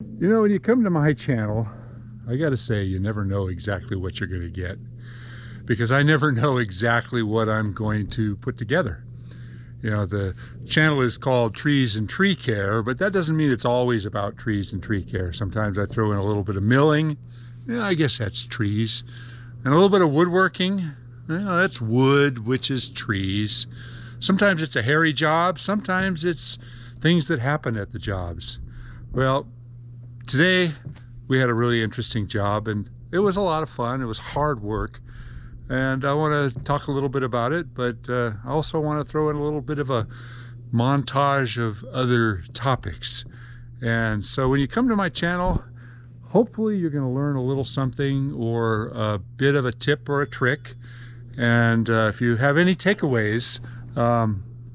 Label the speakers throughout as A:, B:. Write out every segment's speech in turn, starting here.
A: You know, when you come to my channel, I gotta say, you never know exactly what you're gonna get, because I never know exactly what I'm going to put together. You know, the channel is called Trees and Tree Care, but that doesn't mean it's always about trees and tree care. Sometimes I throw in a little bit of milling. Yeah, I guess that's trees. And a little bit of woodworking. That's wood, which is trees. Sometimes it's a hairy job. Sometimes it's things that happen at the jobs. Well, today we had a really interesting job, and it was a lot of fun. It was hard work, and I want to talk a little bit about it, but I also want to throw in a little bit of a montage of other topics. And so when you come to my channel, hopefully you're going to learn a little something or a bit of a tip or a trick. And if you have any takeaways,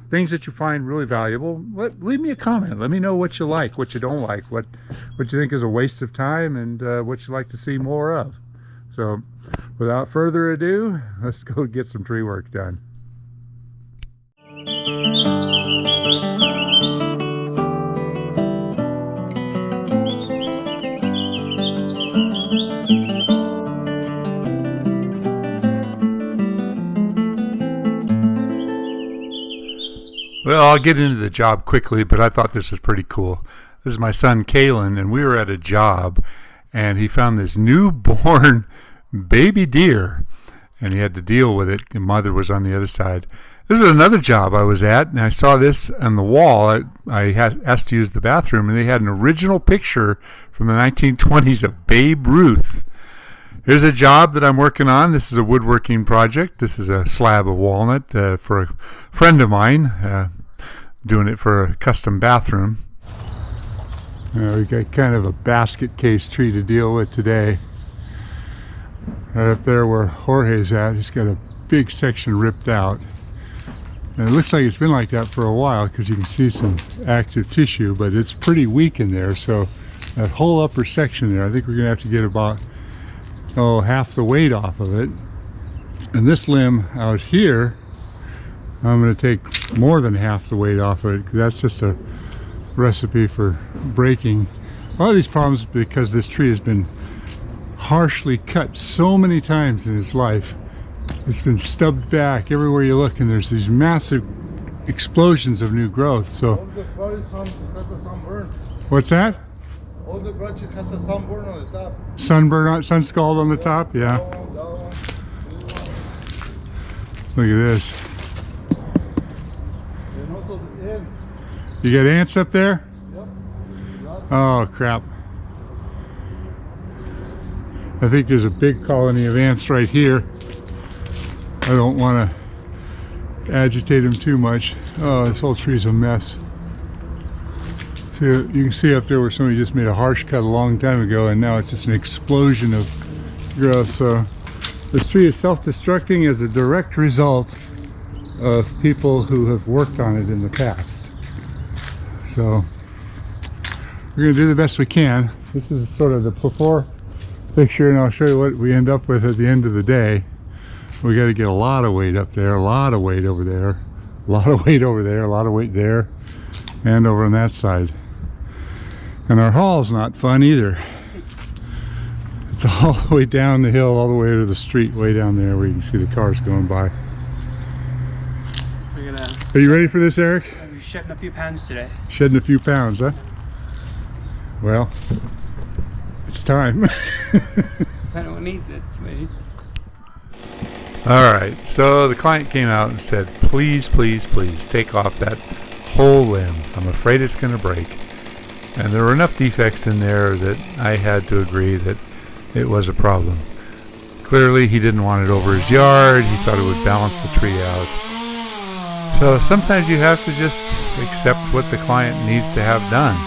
A: things that you find really valuable, leave me a comment. Let me know what you like, what you don't like, what you think is a waste of time, and what you'd like to see more of. So without further ado, let's go get some tree work done. Well, I'll get into the job quickly, but I thought this was pretty cool. This is my son, Kalen, and we were at a job, and he found this newborn baby deer, and he had to deal with it. The mother was on the other side. This is another job I was at, and I saw this on the wall. I had asked to use the bathroom, and they had an original picture from the 1920s of Babe Ruth. Here's a job that I'm working on. This is a woodworking project. This is a slab of walnut for a friend of mine, doing it for a custom bathroom. We got kind of a basket case tree to deal with today. Right up there where Jorge's at, he's got a big section ripped out. And it looks like it's been like that for a while because you can see some active tissue, but it's pretty weak in there. So that whole upper section there, I think we're going to have to get about half the weight off of it. And this limb out here, I'm going to take more than half the weight off of it, because that's just a recipe for breaking a lot of these problems, because this tree has been harshly cut so many times in its life. It's been stubbed back everywhere you look, and there's these massive explosions of new growth. So what's that?
B: All the branches has a sunburn on the top.
A: Sunburn, sun scald on the top, yeah. Look at this.
B: And also the ants.
A: You got ants up there?
B: Yep.
A: Oh crap. I think there's a big colony of ants right here. I don't want to agitate them too much. Oh, this whole tree's a mess. See, you can see up there where somebody just made a harsh cut a long time ago, and now it's just an explosion of growth. So this tree is self-destructing as a direct result of people who have worked on it in the past. So we're going to do the best we can. This is sort of the before picture, and I'll show you what we end up with at the end of the day. We got to get a lot of weight up there, a lot of weight over there, a lot of weight over there, a lot of weight there, and over on that side. And our haul's not fun either. It's all the way down the hill, all the way to the street, way down there where you can see the cars going by. Are you ready for this, Eric?
C: We're shedding a few pounds today.
A: Shedding a few pounds, huh? Well, it's time.
C: Depending on what needs it, maybe.
A: Alright, so the client came out and said, please, please, please take off that whole limb. I'm afraid it's going to break. And there were enough defects in there that I had to agree that it was a problem. Clearly he didn't want it over his yard. He thought it would balance the tree out. So sometimes you have to just accept what the client needs to have done.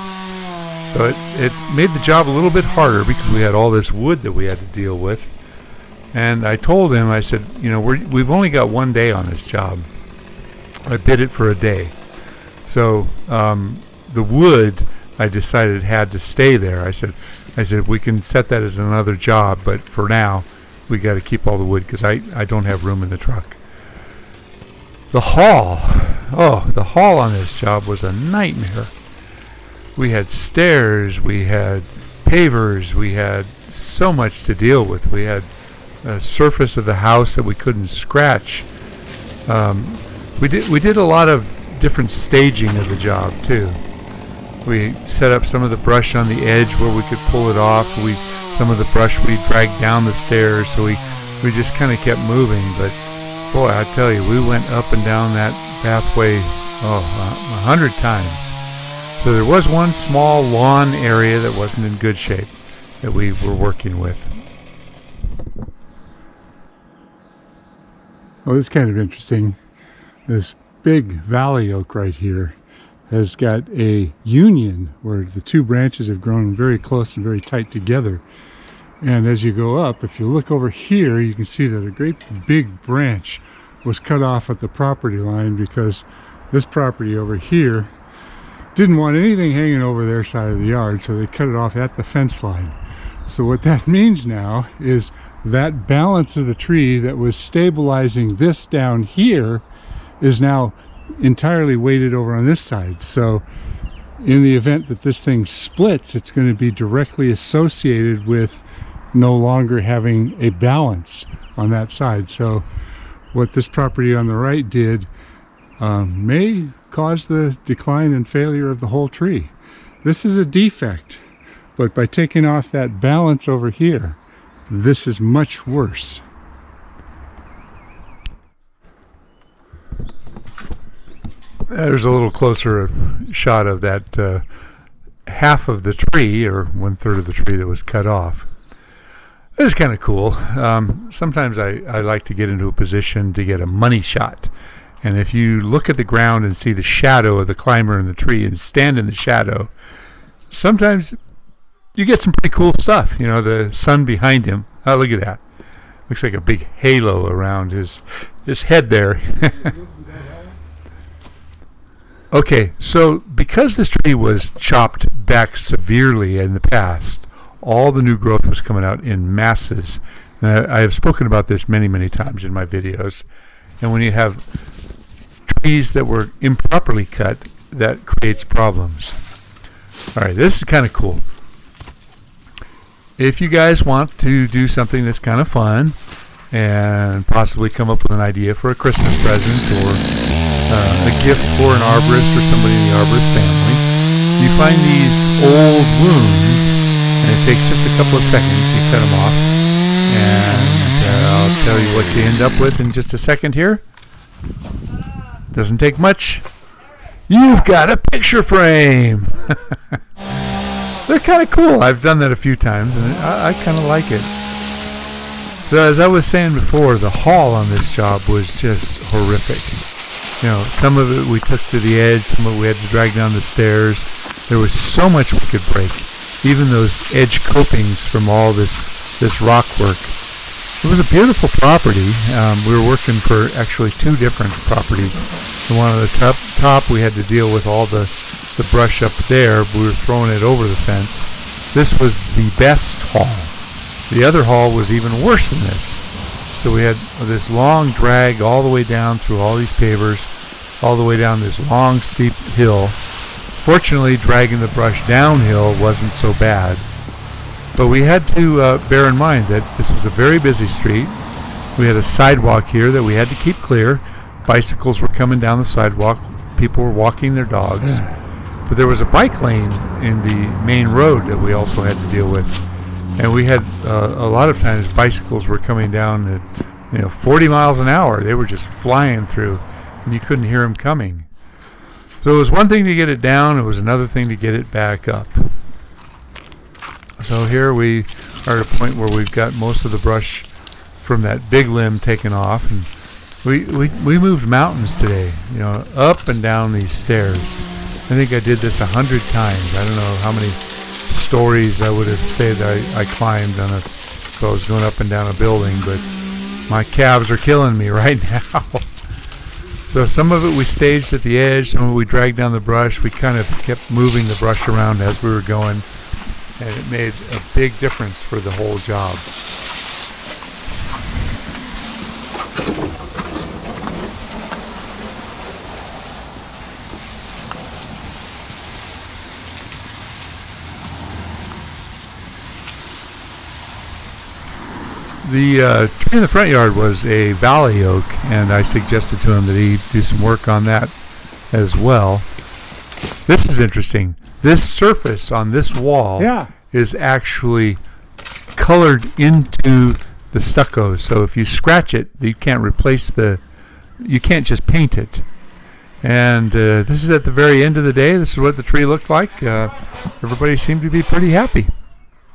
A: So it made the job a little bit harder because we had all this wood that we had to deal with. And I told him, I said, you know, we've only got one day on this job. I bid it for a day. So the wood, I decided, had to stay there. I said we can set that as another job, but for now we got to keep all the wood because I don't have room in the truck. The haul on this job was a nightmare. we had stairs, we had pavers, we had so much to deal with. We had a surface of the house that we couldn't scratch. We did a lot of different staging of the job too. We set up some of the brush on the edge where we could pull it off. Some of the brush we dragged down the stairs, so we just kind of kept moving. But boy, I tell you, we went up and down that pathway 100 times. So there was one small lawn area that wasn't in good shape that we were working with. Well, this is kind of interesting. This big valley oak right here has got a union where the two branches have grown very close and very tight together. And as you go up, if you look over here, you can see that a great big branch was cut off at the property line because this property over here didn't want anything hanging over their side of the yard, so they cut it off at the fence line. So what that means now is that balance of the tree that was stabilizing this down here is now entirely weighted over on this side. So in the event that this thing splits, it's going to be directly associated with no longer having a balance on that side. So what this property on the right did may cause the decline and failure of the whole tree. This is a defect, but by taking off that balance over here, this is much worse. There's a little closer shot of that half of the tree, or 1/3 of the tree that was cut off. This is kind of cool. Sometimes I like to get into a position to get a money shot. And if you look at the ground and see the shadow of the climber in the tree and stand in the shadow, sometimes you get some pretty cool stuff. You know, the sun behind him. Oh, look at that. Looks like a big halo around his head there. Okay, so because this tree was chopped back severely in the past, all the new growth was coming out in masses. And I have spoken about this many, many times in my videos. And when you have trees that were improperly cut, that creates problems. All right, this is kind of cool. If you guys want to do something that's kind of fun and possibly come up with an idea for a Christmas present or a gift for an arborist or somebody in the arborist family, you find these old wounds, and it takes just a couple of seconds. You cut them off, and I'll tell you what you end up with in just a second here. Doesn't take much. You've got a picture frame. They're kind of cool. I've done that a few times, and I kind of like it. So as I was saying before, the haul on this job was just horrific. You know, some of it we took to the edge, some of it we had to drag down the stairs. There was so much we could break. Even those edge copings from all this rock work. It was a beautiful property. We were working for actually two different properties. The one on the top we had to deal with all the brush up there. We were throwing it over the fence. This was the best haul. The other haul was even worse than this. So we had this long drag all the way down through all these pavers, all the way down this long steep hill. Fortunately, dragging the brush downhill wasn't so bad. But we had to bear in mind that this was a very busy street. We had a sidewalk here that we had to keep clear. Bicycles were coming down the sidewalk. People were walking their dogs. But there was a bike lane in the main road that we also had to deal with. And we had a lot of times bicycles were coming down at 40 miles an hour. They were just flying through, and you couldn't hear them coming. So it was one thing to get it down. It was another thing to get it back up. So here we are at a point where we've got most of the brush from that big limb taken off, and we moved mountains today, up and down these stairs. I think I did this 100 times. I don't know how many stories I would have said I climbed if I was going up and down a building, but my calves are killing me right now. So some of it we staged at the edge, some of it we dragged down the brush. We kind of kept moving the brush around as we were going, and it made a big difference for the whole job. The tree in the front yard was a valley oak, and I suggested to him that he do some work on that as well. This is interesting. This surface on this wall is actually colored into the stucco. So if you scratch it, you can't replace you can't just paint it. And this is at the very end of the day. This is what the tree looked like. Everybody seemed to be pretty happy.